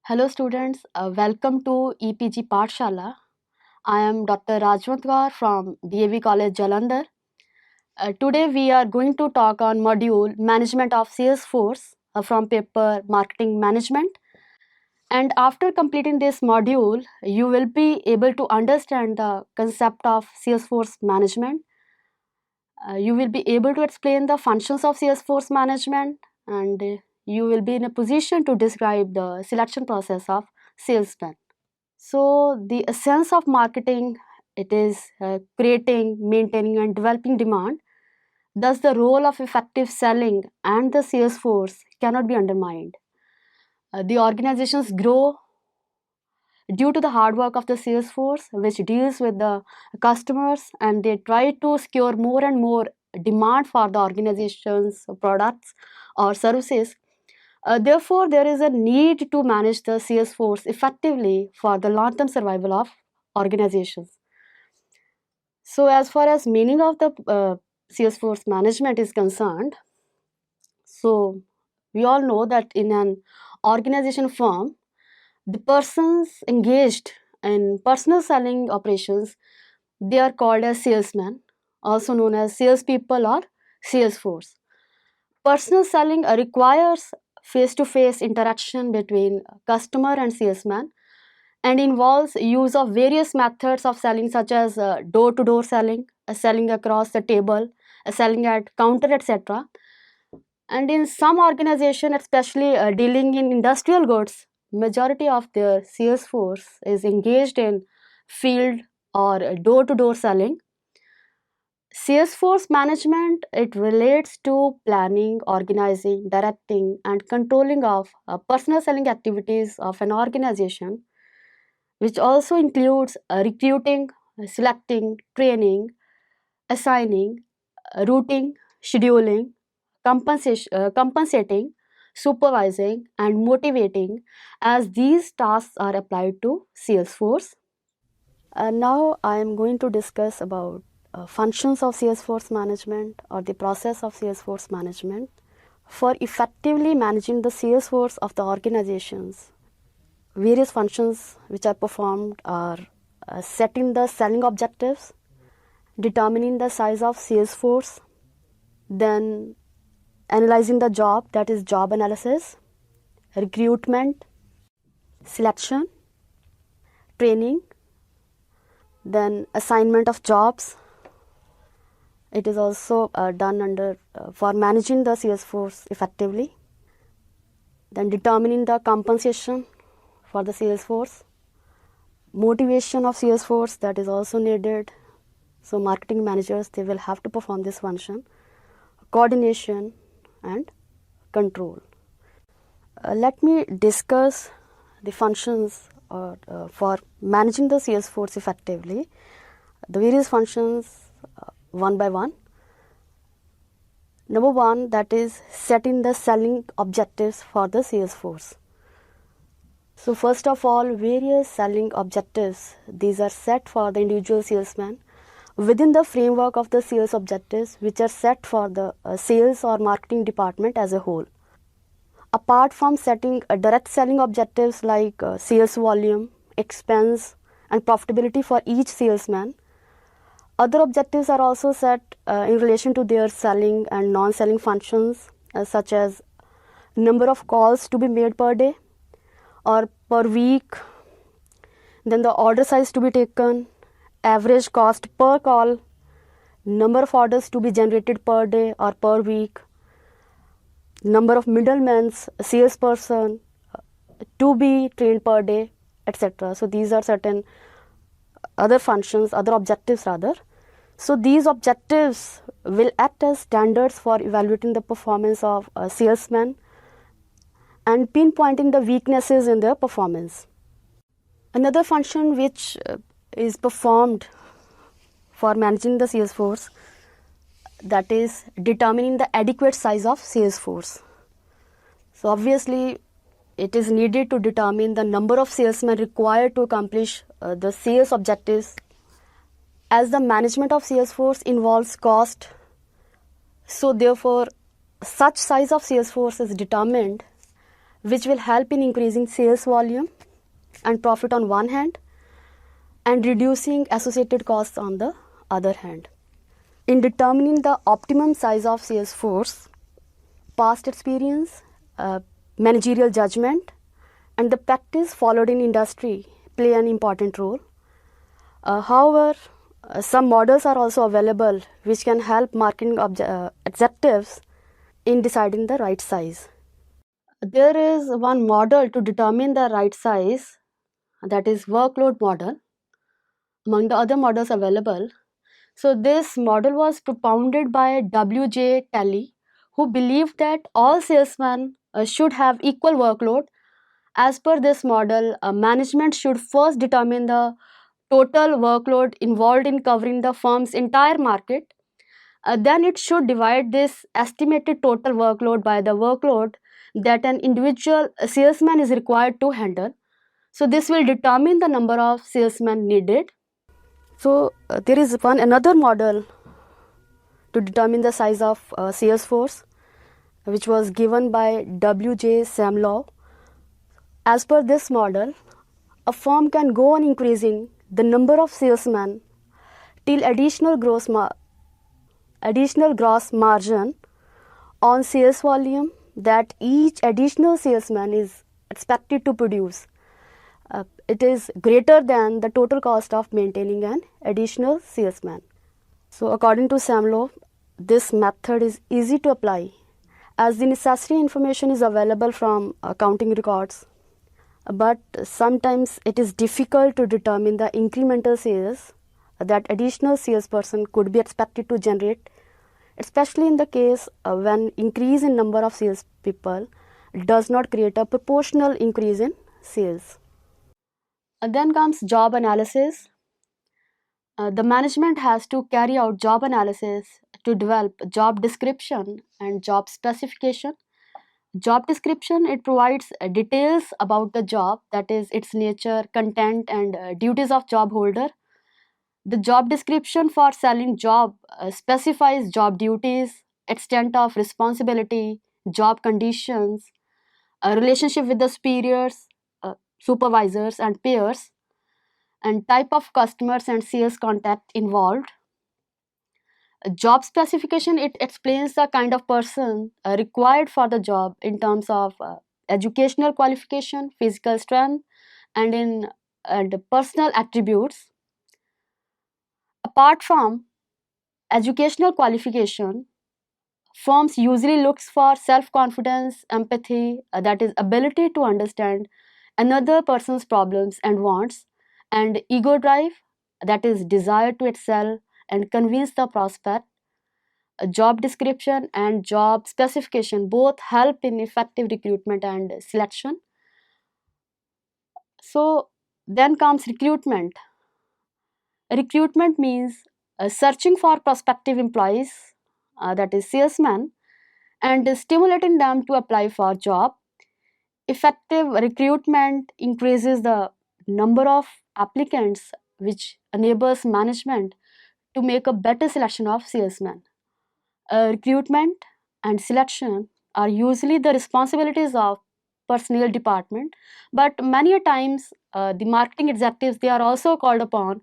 Hello students, welcome to EPG Pathshala. I am Dr. Rajwantwar from DAV College Jalandhar. Today we are going to talk on module Management of Salesforce from paper Marketing Management. And after completing this module, you will be able to understand the concept of Salesforce management. You will be able to explain the functions of Salesforce management, and you will be in a position to describe the selection process of salesmen. So the essence of marketing, it is creating, maintaining and developing demand. Thus the role of effective selling and the sales force cannot be undermined. The organizations grow due to the hard work of the sales force, which deals with the customers, and they try to secure more and more demand for the organization's products or services. Therefore, there is a need to manage the sales force effectively for the long-term survival of organizations. So, as far as meaning of the sales force management is concerned, so we all know that in an organization firm, the persons engaged in personal selling operations, they are called as salesmen, also known as salespeople or sales force. Personal selling requires face-to-face interaction between customer and salesman and involves use of various methods of selling such as door-to-door selling, selling across the table, selling at counter, etc. And in some organization, especially dealing in industrial goods, majority of their sales force is engaged in field or door-to-door selling. Salesforce management, it relates to planning, organizing, directing and controlling of personal selling activities of an organization, which also includes recruiting, selecting, training, assigning, routing, scheduling, compensating, supervising and motivating, as these tasks are applied to Salesforce. Now I am going to discuss about functions of Salesforce management or the process of Salesforce management. For effectively managing the Salesforce of the organizations, various functions which are performed are setting the selling objectives, determining the size of sales force, then analyzing the job, that is job analysis, recruitment, selection, training, then assignment of jobs. It is also done under for managing the sales force effectively. Then determining the compensation for the sales force, motivation of sales force, that is also needed. So marketing managers, they will have to perform this function, coordination and control. Let me discuss the functions for managing the sales force effectively. The various functions one by one. Number one, that is setting the selling objectives for the sales force. So first of all, various selling objectives, these are set for the individual salesman within the framework of the sales objectives which are set for the sales or marketing department as a whole. Apart from setting direct selling objectives like sales volume, expense and profitability for each salesman, other objectives are also set in relation to their selling and non-selling functions such as number of calls to be made per day or per week, then the order size to be taken, average cost per call, number of orders to be generated per day or per week, number of middlemen, salesperson to be trained per day, etc. So these are certain other functions, other objectives rather. So these objectives will act as standards for evaluating the performance of salesmen and pinpointing the weaknesses in their performance. Another function which is performed for managing the sales force, that is determining the adequate size of sales force. So obviously it is needed to determine the number of salesmen required to accomplish the sales objectives, as the management of sales force involves cost. So therefore such size of sales force is determined which will help in increasing sales volume and profit on one hand and reducing associated costs on the other hand. In determining the optimum size of sales force, past experience, managerial judgment, and the practice followed in industry play an important role. However, some models are also available which can help marketing executives in deciding the right size. There is one model to determine the right size, that is workload model, among the other models available. So this model was propounded by W.J. Talley, who believed that all salesmen should have equal workload. As per this model, management should first determine the total workload involved in covering the firm's entire market. Then it should divide this estimated total workload by the workload that an individual salesman is required to handle. So this will determine the number of salesmen needed. So there is another model to determine the size of sales force, which was given by W.J. Samlaw. As per this model, a firm can go on increasing the number of salesmen till additional gross margin on sales volume that each additional salesman is expected to produce. It is greater than the total cost of maintaining an additional salesman. So according to Samlaw, this method is easy to apply as the necessary information is available from accounting records. But sometimes it is difficult to determine the incremental sales that additional salesperson could be expected to generate, especially in the case when increase in number of salespeople does not create a proportional increase in sales. And then comes job analysis. The management has to carry out job analysis to develop job description and job specification. Job description, it provides details about the job, that is its nature, content, and duties of job holder. The job description for selling job specifies job duties, extent of responsibility, job conditions, a relationship with the superiors, supervisors, and peers, and type of customers and sales contact involved. A job specification, it explains the kind of person required for the job in terms of educational qualification, physical strength, and personal attributes. Apart from educational qualification, firms usually looks for self-confidence, empathy, that is ability to understand another person's problems and wants, and ego drive, that is desire to excel and convince the prospect. A job description and job specification both help in effective recruitment and selection. So then comes recruitment. Recruitment means searching for prospective employees, that is salesmen, and stimulating them to apply for job. Effective recruitment increases the number of applicants, which enables management to make a better selection of salesmen. Recruitment and selection are usually the responsibilities of personnel department, but many a times the marketing executives, they are also called upon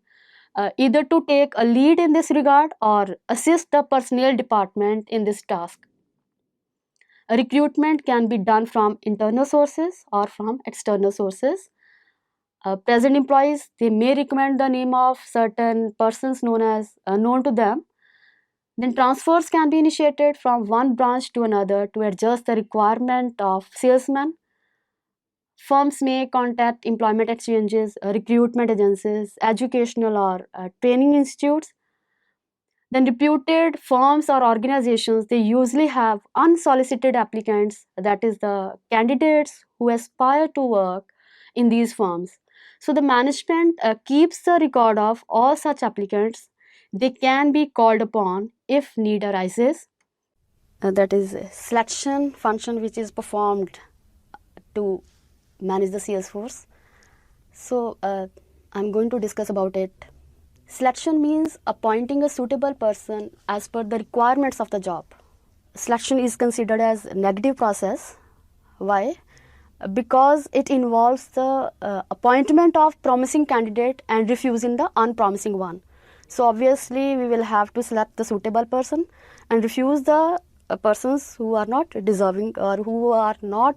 either to take a lead in this regard or assist the personnel department in this task. Recruitment can be done from internal sources or from external sources. Present employees, they may recommend the name of certain persons known to them. Then transfers can be initiated from one branch to another to adjust the requirement of salesmen. Firms may contact employment exchanges, recruitment agencies, educational or training institutes. Then reputed firms or organizations, they usually have unsolicited applicants, that is the candidates who aspire to work in these firms. So the management keeps the record of all such applicants. They can be called upon if need arises. That is a selection function which is performed to manage the sales force. So I'm going to discuss about it. Selection means appointing a suitable person as per the requirements of the job. Selection is considered as a negative process. Why? because it involves the appointment of promising candidate and refusing the unpromising one. So obviously we will have to select the suitable person and refuse the persons who are not deserving or who are not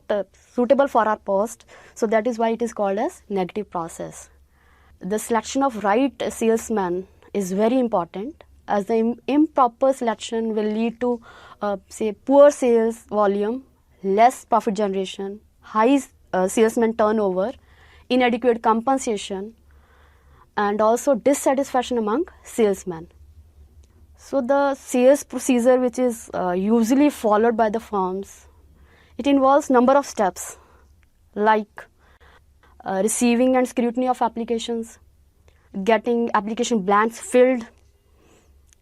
suitable for our post. So that is why it is called as negative process. The selection of right salesman is very important, as the improper selection will lead to say poor sales volume, less profit generation, high salesman turnover, inadequate compensation, and also dissatisfaction among salesmen. So the sales procedure which is usually followed by the firms, it involves number of steps like receiving and scrutiny of applications, getting application blanks filled.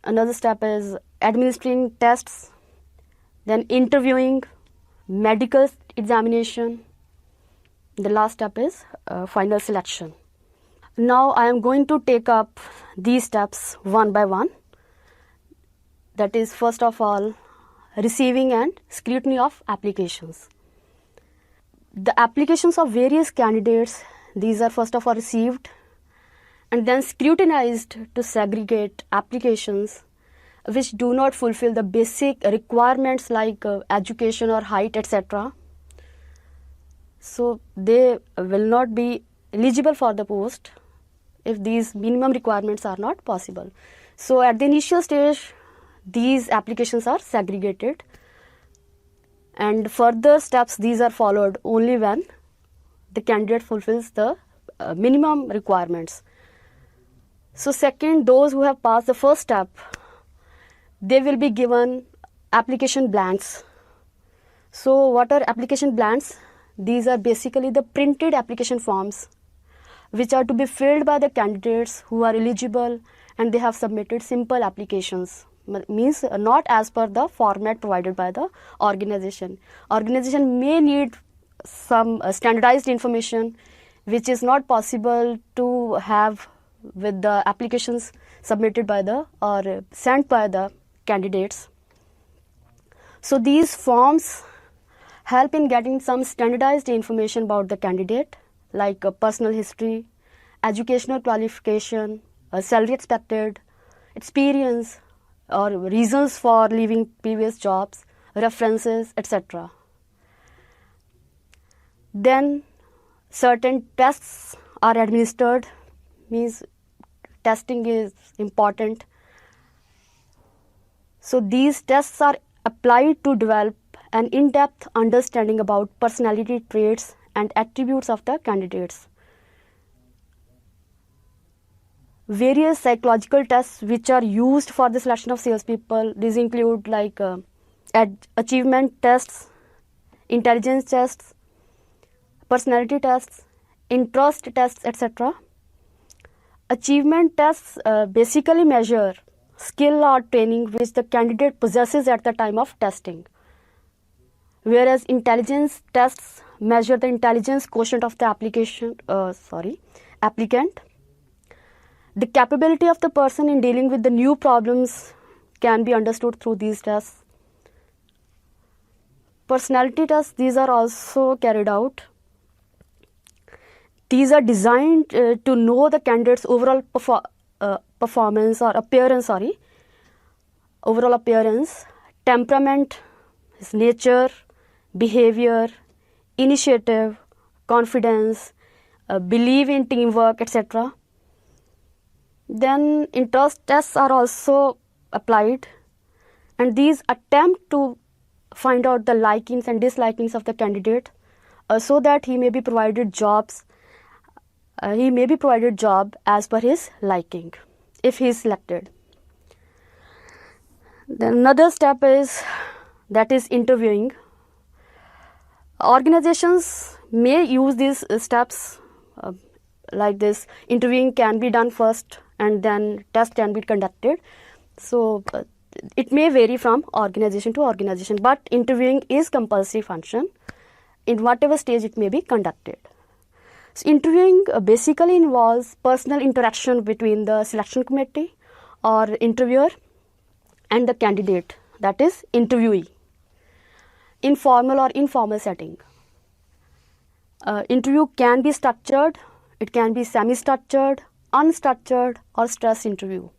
Another step is administering tests, then interviewing, medical examination. The last step is final selection. Now I am going to take up these steps one by one. That is, first of all, receiving and scrutiny of applications. The applications of various candidates, these are first of all received and then scrutinized to segregate applications which do not fulfill the basic requirements like education or height, etc. So they will not be eligible for the post if these minimum requirements are not possible. So at the initial stage, these applications are segregated, and further steps these are followed only when the candidate fulfills the minimum requirements. So second, those who have passed the first step, they will be given application blanks. So what are application blanks? These are basically the printed application forms which are to be filled by the candidates who are eligible and they have submitted simple applications. Means not as per the format provided by the organization. Organization may need some standardized information which is not possible to have with the applications submitted by the or sent by the candidates. So these forms help in getting some standardized information about the candidate like personal history, educational qualification, salary expected, experience, or reasons for leaving previous jobs, references, etc. Then certain tests are administered, means testing is important. So these tests are applied to develop an in-depth understanding about personality traits and attributes of the candidates. Various psychological tests which are used for the selection of salespeople, these include like achievement tests, intelligence tests, personality tests, interest tests, etc. Achievement tests basically measure skill or training which the candidate possesses at the time of testing, whereas intelligence tests measure the intelligence quotient of the applicant. The capability of the person in dealing with the new problems can be understood through these tests. Personality tests, these are also carried out. These are designed to know the candidate's overall performance or appearance, overall appearance, temperament, his nature, behavior, initiative, confidence, belief in teamwork, etc. Then interest tests are also applied, and these attempt to find out the likings and dislikings of the candidate so that he may be provided job as per his liking if he is selected. Then another step is interviewing. Organizations may use these steps like this. Interviewing can be done first and then test can be conducted. So it may vary from organization to organization, but interviewing is compulsory function in whatever stage it may be conducted. So interviewing basically involves personal interaction between the selection committee or interviewer and the candidate, that is interviewee, in formal or informal setting. Interview can be structured, it can be semi-structured, unstructured, or stress interview.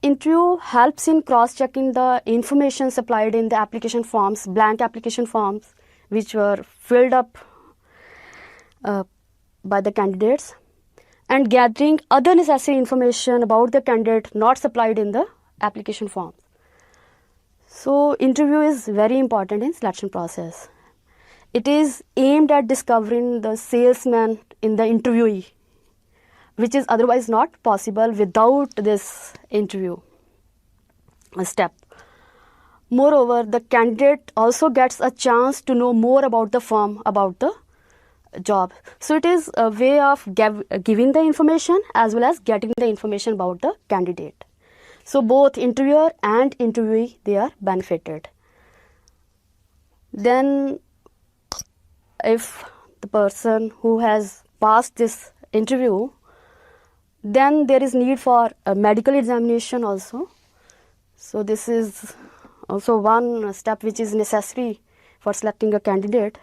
Interview helps in cross-checking the information supplied in the application forms, blank application forms, which were filled up by the candidates, and gathering other necessary information about the candidate not supplied in the application forms. So, interview is very important in selection process. It is aimed at discovering the salesman in the interviewee, which is otherwise not possible without this interview step. Moreover, the candidate also gets a chance to know more about the firm, about the job. So it is a way of giving the information as well as getting the information about the candidate. So both interviewer and interviewee, they are benefited. Then if the person who has passed this interview, then there is need for a medical examination also. So this is also one step which is necessary for selecting a candidate.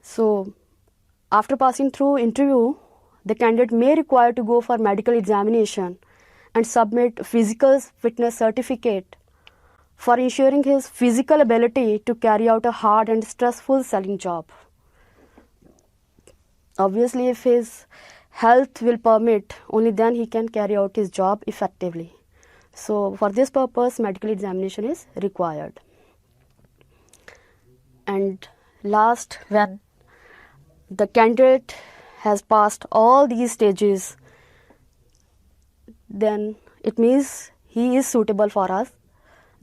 So after passing through interview, the candidate may require to go for medical examination and submit physical fitness certificate for ensuring his physical ability to carry out a hard and stressful selling job. Obviously, if his health will permit, only then he can carry out his job effectively. So for this purpose, medical examination is required. And last, when the candidate has passed all these stages, then it means he is suitable for our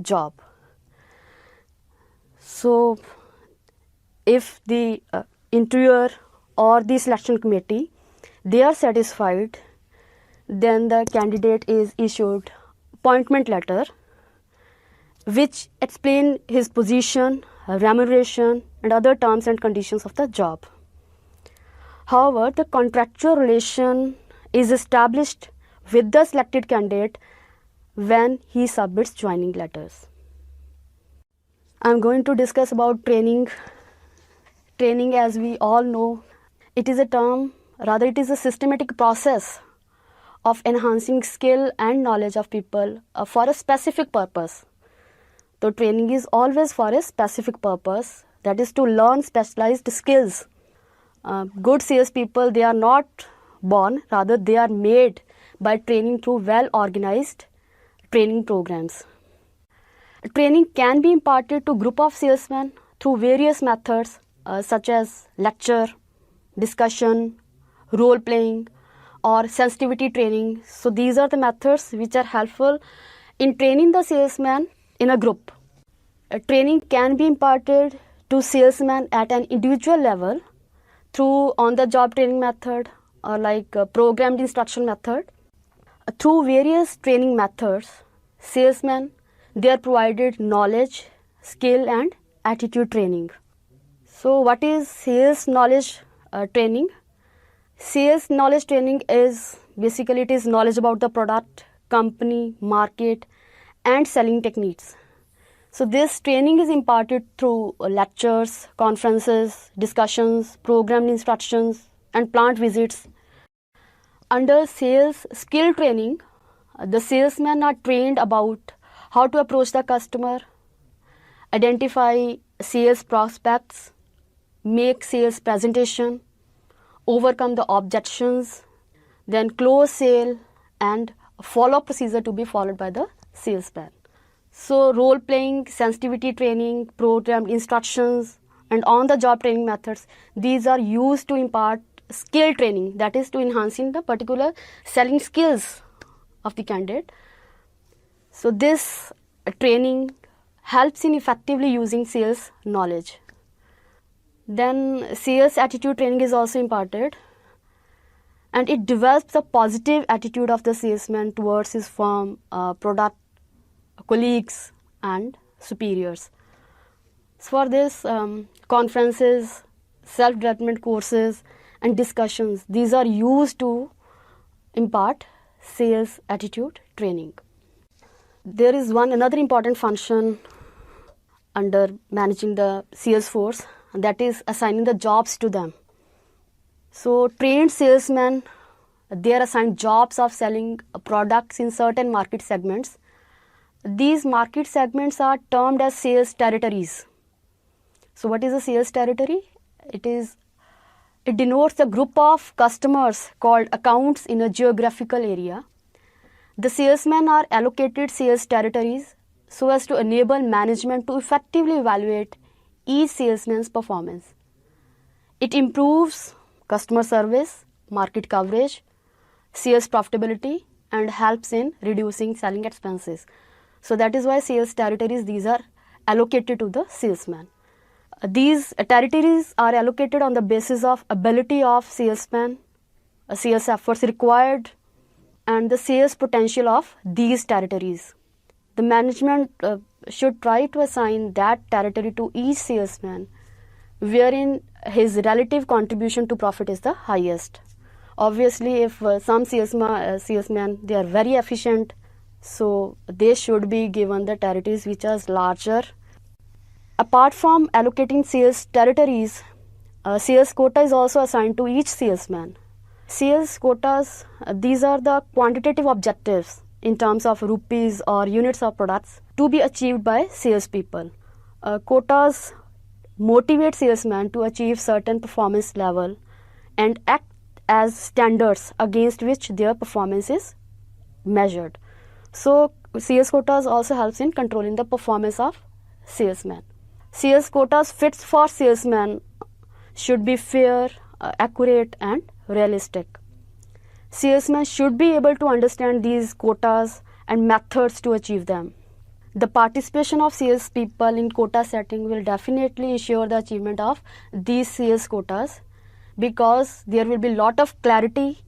job. So if the interviewer or the selection committee, they are satisfied, then the candidate is issued appointment letter which explain his position, remuneration and other terms and conditions of the job. However, the contractual relation is established with the selected candidate when he submits joining letters. I am going to discuss about training. Training, as we all know, it is a term, rather it is a systematic process of enhancing skill and knowledge of people for a specific purpose. So training is always for a specific purpose, that is to learn specialized skills. Good salespeople, they are not born, rather they are made by training through well-organized training programs. Training can be imparted to group of salesmen through various methods such as lecture, discussion, role-playing or sensitivity training. So these are the methods which are helpful in training the salesman in a group. Training can be imparted to salesmen at an individual level through on-the-job training method or like programmed instruction method. Through various training methods, salesmen, they are provided knowledge, skill and attitude training. So what is sales knowledge training? Sales knowledge training is basically it is knowledge about the product, company, market and selling techniques. So this training is imparted through lectures, conferences, discussions, programmed instructions and plant visits. Under sales skill training, the salesmen are trained about how to approach the customer, identify sales prospects, make sales presentation, overcome the objections, then close sale and follow-up procedure to be followed by the salesman. So role-playing, sensitivity training, programmed instructions and on-the-job training methods, these are used to impart skill training, that is to enhancing the particular selling skills of the candidate. So this training helps in effectively using sales knowledge. Then sales attitude training is also imparted and it develops a positive attitude of the salesman towards his firm, product, colleagues and superiors. So for this, conferences, self-development courses and discussions, these are used to impart sales attitude training. There is another important function under managing the sales force, that is assigning the jobs to them. So trained salesmen, they are assigned jobs of selling products in certain market segments. These market segments are termed as sales territories. So what is a sales territory? It denotes a group of customers called accounts in a geographical area. The salesmen are allocated sales territories so as to enable management to effectively evaluate each salesman's performance. It improves customer service, market coverage, sales profitability, and helps in reducing selling expenses. So that is why sales territories, these are allocated to the salesman. These territories are allocated on the basis of ability of salesman, sales efforts required, and the sales potential of these territories. The management should try to assign that territory to each salesman wherein his relative contribution to profit is the highest. Obviously, if some salesmen, they are very efficient, so they should be given the territories which are larger. Apart from allocating sales territories, sales quota is also assigned to each salesman. Sales quotas, these are the quantitative objectives in terms of rupees or units of products to be achieved by salespeople. Quotas motivate salesmen to achieve certain performance level and act as standards against which their performance is measured. So sales quotas also helps in controlling the performance of salesmen. Sales quotas fits for salesmen should be fair, accurate, and realistic. Salesmen should be able to understand these quotas and methods to achieve them. The participation of salespeople in quota setting will definitely ensure the achievement of these sales quotas, because there will be a lot of clarity,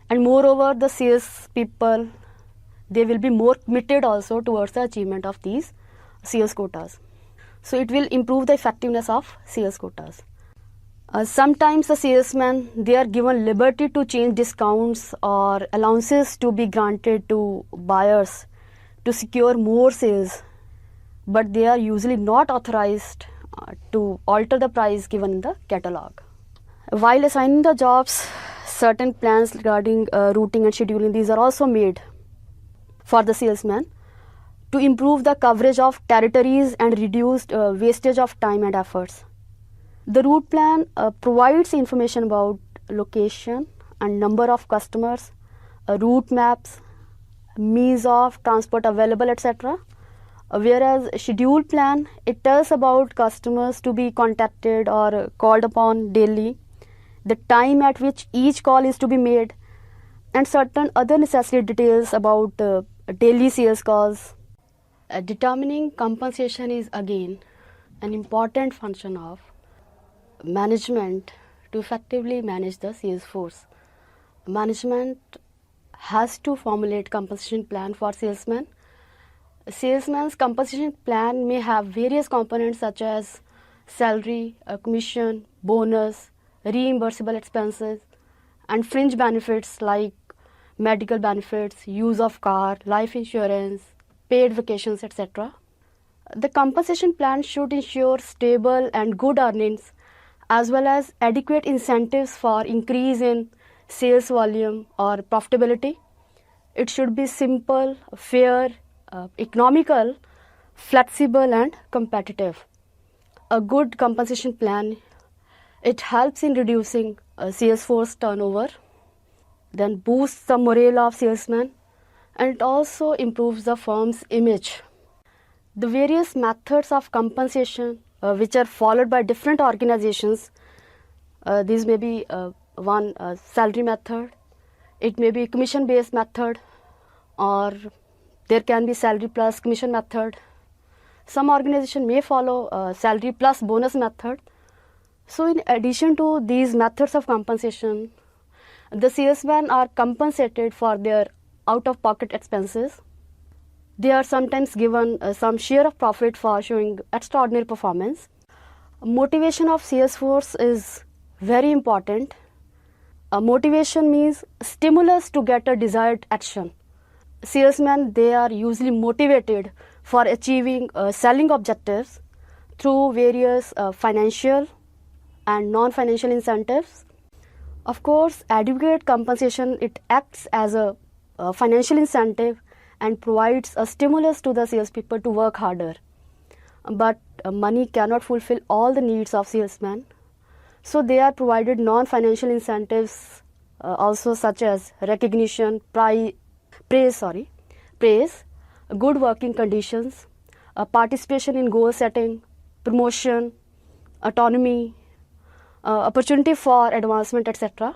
and moreover the salespeople, they will be more committed also towards the achievement of these sales quotas. So it will improve the effectiveness of sales quotas. Sometimes the salesmen, they are given liberty to change discounts or allowances to be granted to buyers to secure more sales, but they are usually not authorized to alter the price given in the catalog. While assigning the jobs, certain plans regarding routing and scheduling, these are also made for the salesman to improve the coverage of territories and reduce wastage of time and efforts. The route plan provides information about location and number of customers, route maps, means of transport available, etc. Whereas schedule plan, it tells about customers to be contacted or called upon daily, the time at which each call is to be made, and certain other necessary details about daily sales calls. Determining compensation is again an important function of management to effectively manage the sales force. Management has to formulate compensation plan for salesmen. Salesman's compensation plan may have various components such as salary, commission, bonus, reimbursable expenses, and fringe benefits like medical benefits, use of car, life insurance, paid vacations, etc. The compensation plan should ensure stable and good earnings as well as adequate incentives for increase in sales volume or profitability. It should be simple, fair, economical, flexible, and competitive. A good compensation plan, it helps in reducing sales force turnover, then boosts the morale of salesmen, and it also improves the firm's image. The various methods of compensation which are followed by different organizations, these may be one salary method, it may be commission based method, or there can be salary plus commission method. Some organization may follow salary plus bonus method. So in addition to these methods of compensation, the salesmen are compensated for their out-of-pocket expenses. They are sometimes given some share of profit for showing extraordinary performance. Motivation of sales force is very important. Motivation means stimulus to get a desired action. Salesmen, they are usually motivated for achieving selling objectives through various financial, and non-financial incentives. Of course, adequate compensation, it acts as a financial incentive and provides a stimulus to the salespeople to work harder. But money cannot fulfill all the needs of salesmen. So they are provided non-financial incentives also, such as recognition, praise, good working conditions, participation in goal setting, promotion, autonomy, opportunity for advancement, etc.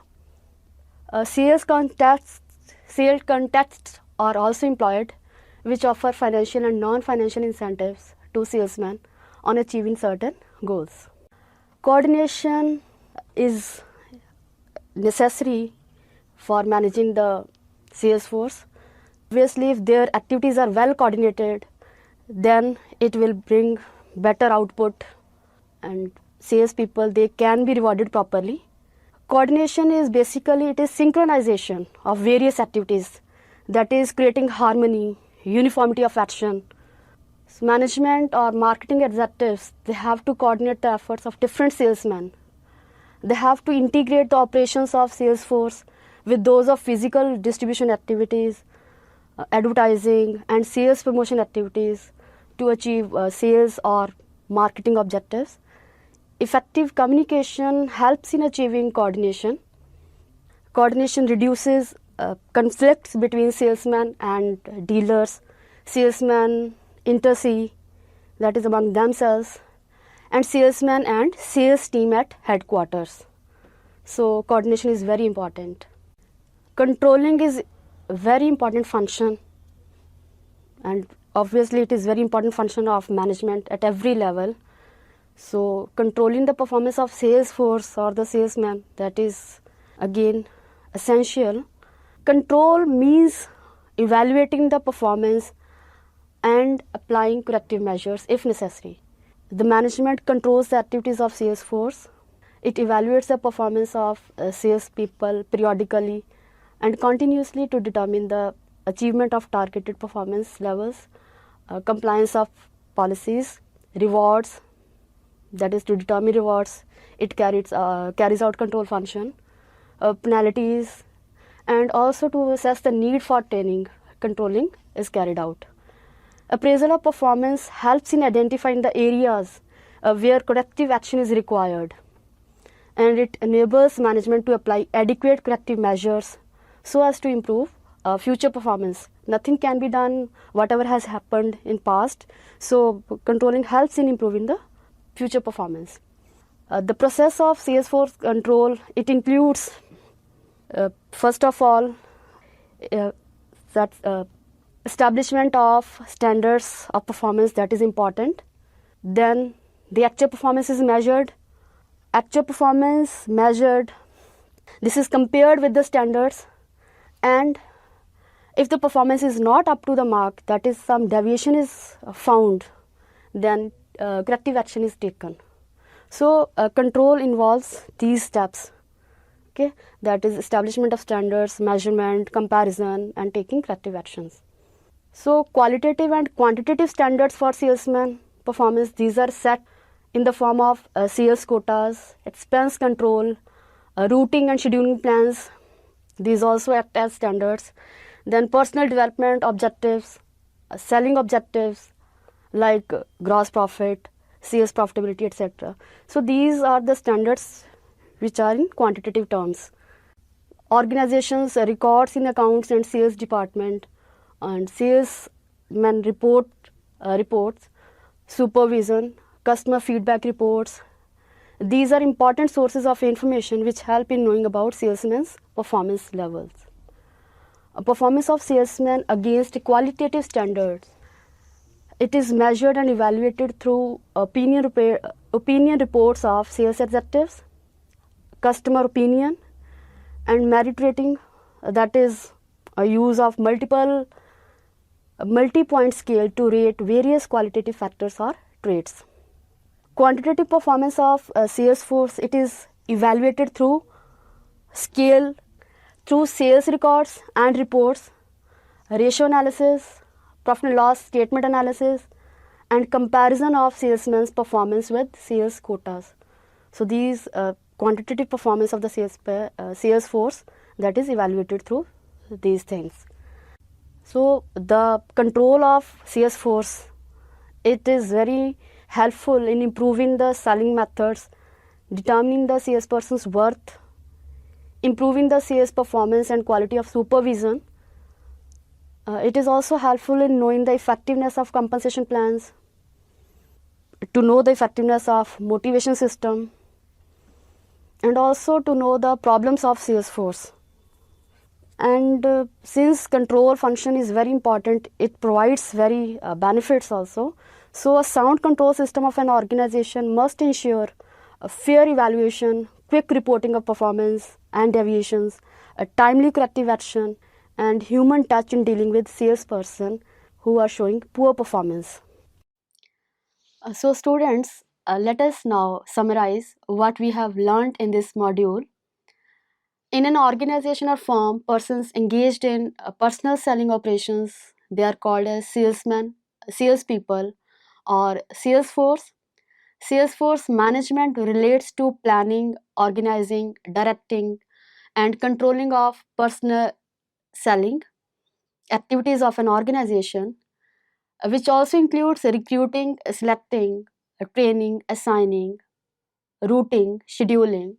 Sales contexts are also employed, which offer financial and non-financial incentives to salesmen on achieving certain goals. Coordination is necessary for managing the sales force. Obviously, if their activities are well coordinated, then it will bring better output, and salespeople, they can be rewarded properly. Coordination is basically, it is synchronization of various activities, that is creating harmony, uniformity of action. So management or marketing executives, they have to coordinate the efforts of different salesmen. They have to integrate the operations of sales force with those of physical distribution activities, advertising and sales promotion activities to achieve sales or marketing objectives. Effective communication helps in achieving coordination. Coordination reduces conflicts between salesmen and dealers. Salesmen intersee, that is among themselves, and salesmen and sales team at headquarters. So coordination is very important. Controlling is a very important function, and obviously it is very important function of management at every level. So controlling the performance of sales force or the salesman, that is again essential. Control means evaluating the performance and applying corrective measures if necessary. The management controls the activities of sales force. It evaluates the performance of salespeople periodically and continuously to determine the achievement of targeted performance levels, compliance of policies, rewards, that is to determine rewards. It carries out control function, penalties, and also to assess the need for training. Controlling is carried out. Appraisal of performance helps in identifying the areas where corrective action is required, and it enables management to apply adequate corrective measures so as to improve future performance. Nothing can be done whatever has happened in past, so controlling helps in improving the future performance. The process of sales force control, it includes first of all establishment of standards of performance, that is important. Then the actual performance is measured. Actual performance measured, this is compared with the standards, and if the performance is not up to the mark, that is some deviation is found, then corrective action is taken. So control involves these steps, okay, that is establishment of standards, measurement, comparison, and taking corrective actions. So qualitative and quantitative standards for salesman performance, these are set in the form of sales quotas, expense control, routing and scheduling plans. These also act as standards. Then personal development objectives, selling objectives like gross profit, sales profitability, etc. So these are the standards which are in quantitative terms. Organizations records in accounts and sales department, and salesmen reports, supervision, customer feedback reports. These are important sources of information which help in knowing about salesmen's performance levels. A performance of salesmen against qualitative standards, it is measured and evaluated through opinion reports of sales executives, customer opinion, and merit rating, that is a use of multi-point scale to rate various qualitative factors or traits. Quantitative performance of sales force, it is evaluated through scale, through sales records and reports, ratio analysis, profit and loss statement analysis, and comparison of salesmen's performance with sales quotas. So these quantitative performance of the sales force, that is evaluated through these things. So the control of sales force, it is very helpful in improving the selling methods, determining the salesperson's worth, improving the sales performance and quality of supervision. It is also helpful in knowing the effectiveness of compensation plans, to know the effectiveness of motivation system, and also to know the problems of sales force. And since control function is very important, it provides very benefits also. So a sound control system of an organization must ensure a fair evaluation, quick reporting of performance and deviations, a timely corrective action, and human touch in dealing with salesperson who are showing poor performance. So students, let us now summarize what we have learned in this module. In an organization or firm, persons engaged in personal selling operations, they are called as salesmen, salespeople, or sales force. Sales force management relates to planning, organizing, directing, and controlling of personal selling activities of an organization, which also includes recruiting, selecting, training, assigning, routing, scheduling,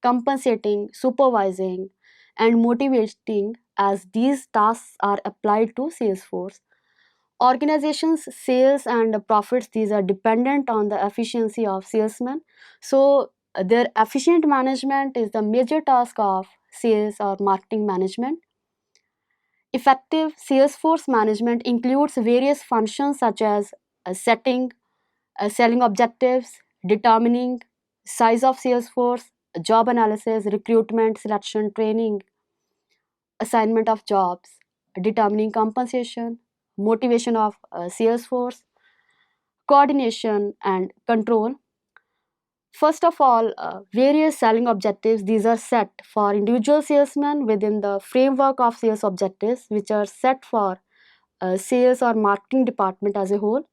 compensating, supervising, and motivating, as these tasks are applied to Salesforce. Organizations' sales and profits, these are dependent on the efficiency of salesmen. So their efficient management is the major task of sales or marketing management. Effective Salesforce management includes various functions such as setting, selling objectives, determining size of sales force, job analysis, recruitment, selection, training, assignment of jobs, determining compensation, motivation of sales force, coordination and control. First of all, various selling objectives, these are set for individual salesmen within the framework of sales objectives, which are set for sales or marketing department as a whole.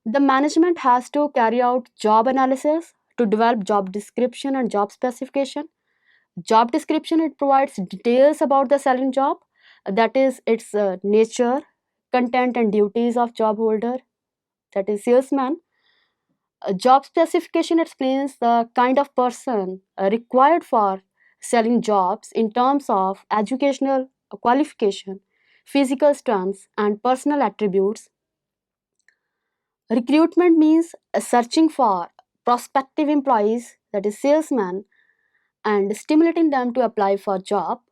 The management has to carry out job analysis to develop job description and job specification. Job description, it provides details about the selling job, that is its nature, content and duties of job holder, that is salesman. A job specification explains the kind of person required for selling jobs in terms of educational qualification, physical strengths and personal attributes. Recruitment means searching for prospective employees, that is salesmen, and stimulating them to apply for job.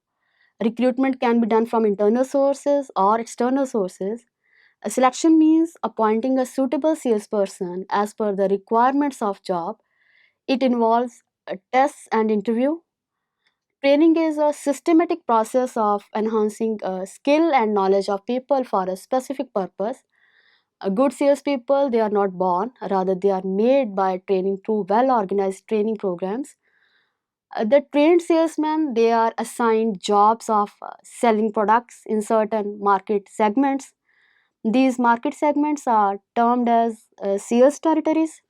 Recruitment can be done from internal sources or external sources. A selection means appointing a suitable salesperson as per the requirements of job. It involves tests and interview. Training is a systematic process of enhancing skill and knowledge of people for a specific purpose. Good salespeople, they are not born, rather they are made by training through well-organized training programs. The trained salesmen, they are assigned jobs of selling products in certain market segments. These market segments are termed as sales territories.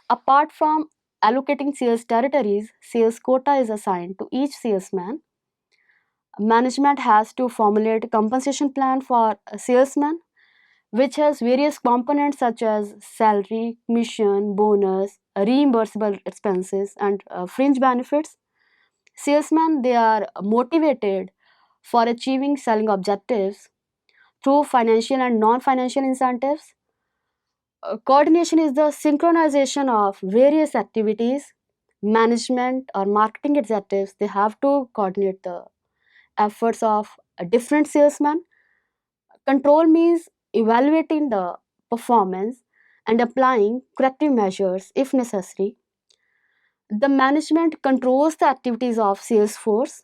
Apart from allocating sales territories, sales quota is assigned to each salesman. Management has to formulate compensation plan for a salesman, which has various components such as salary, commission, bonus, reimbursable expenses, and fringe benefits. Salesmen, they are motivated for achieving selling objectives through financial and non-financial incentives. Coordination is the synchronization of various activities. Management or marketing executives, they have to coordinate the efforts of different salesmen. Control means evaluating the performance and applying corrective measures if necessary. The management controls the activities of sales force.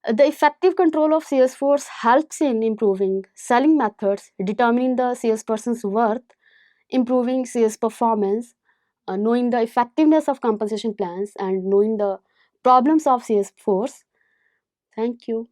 The effective control of sales force helps in improving selling methods, determining the salesperson's worth, improving sales performance, knowing the effectiveness of compensation plans, and knowing the problems of sales force. Thank you.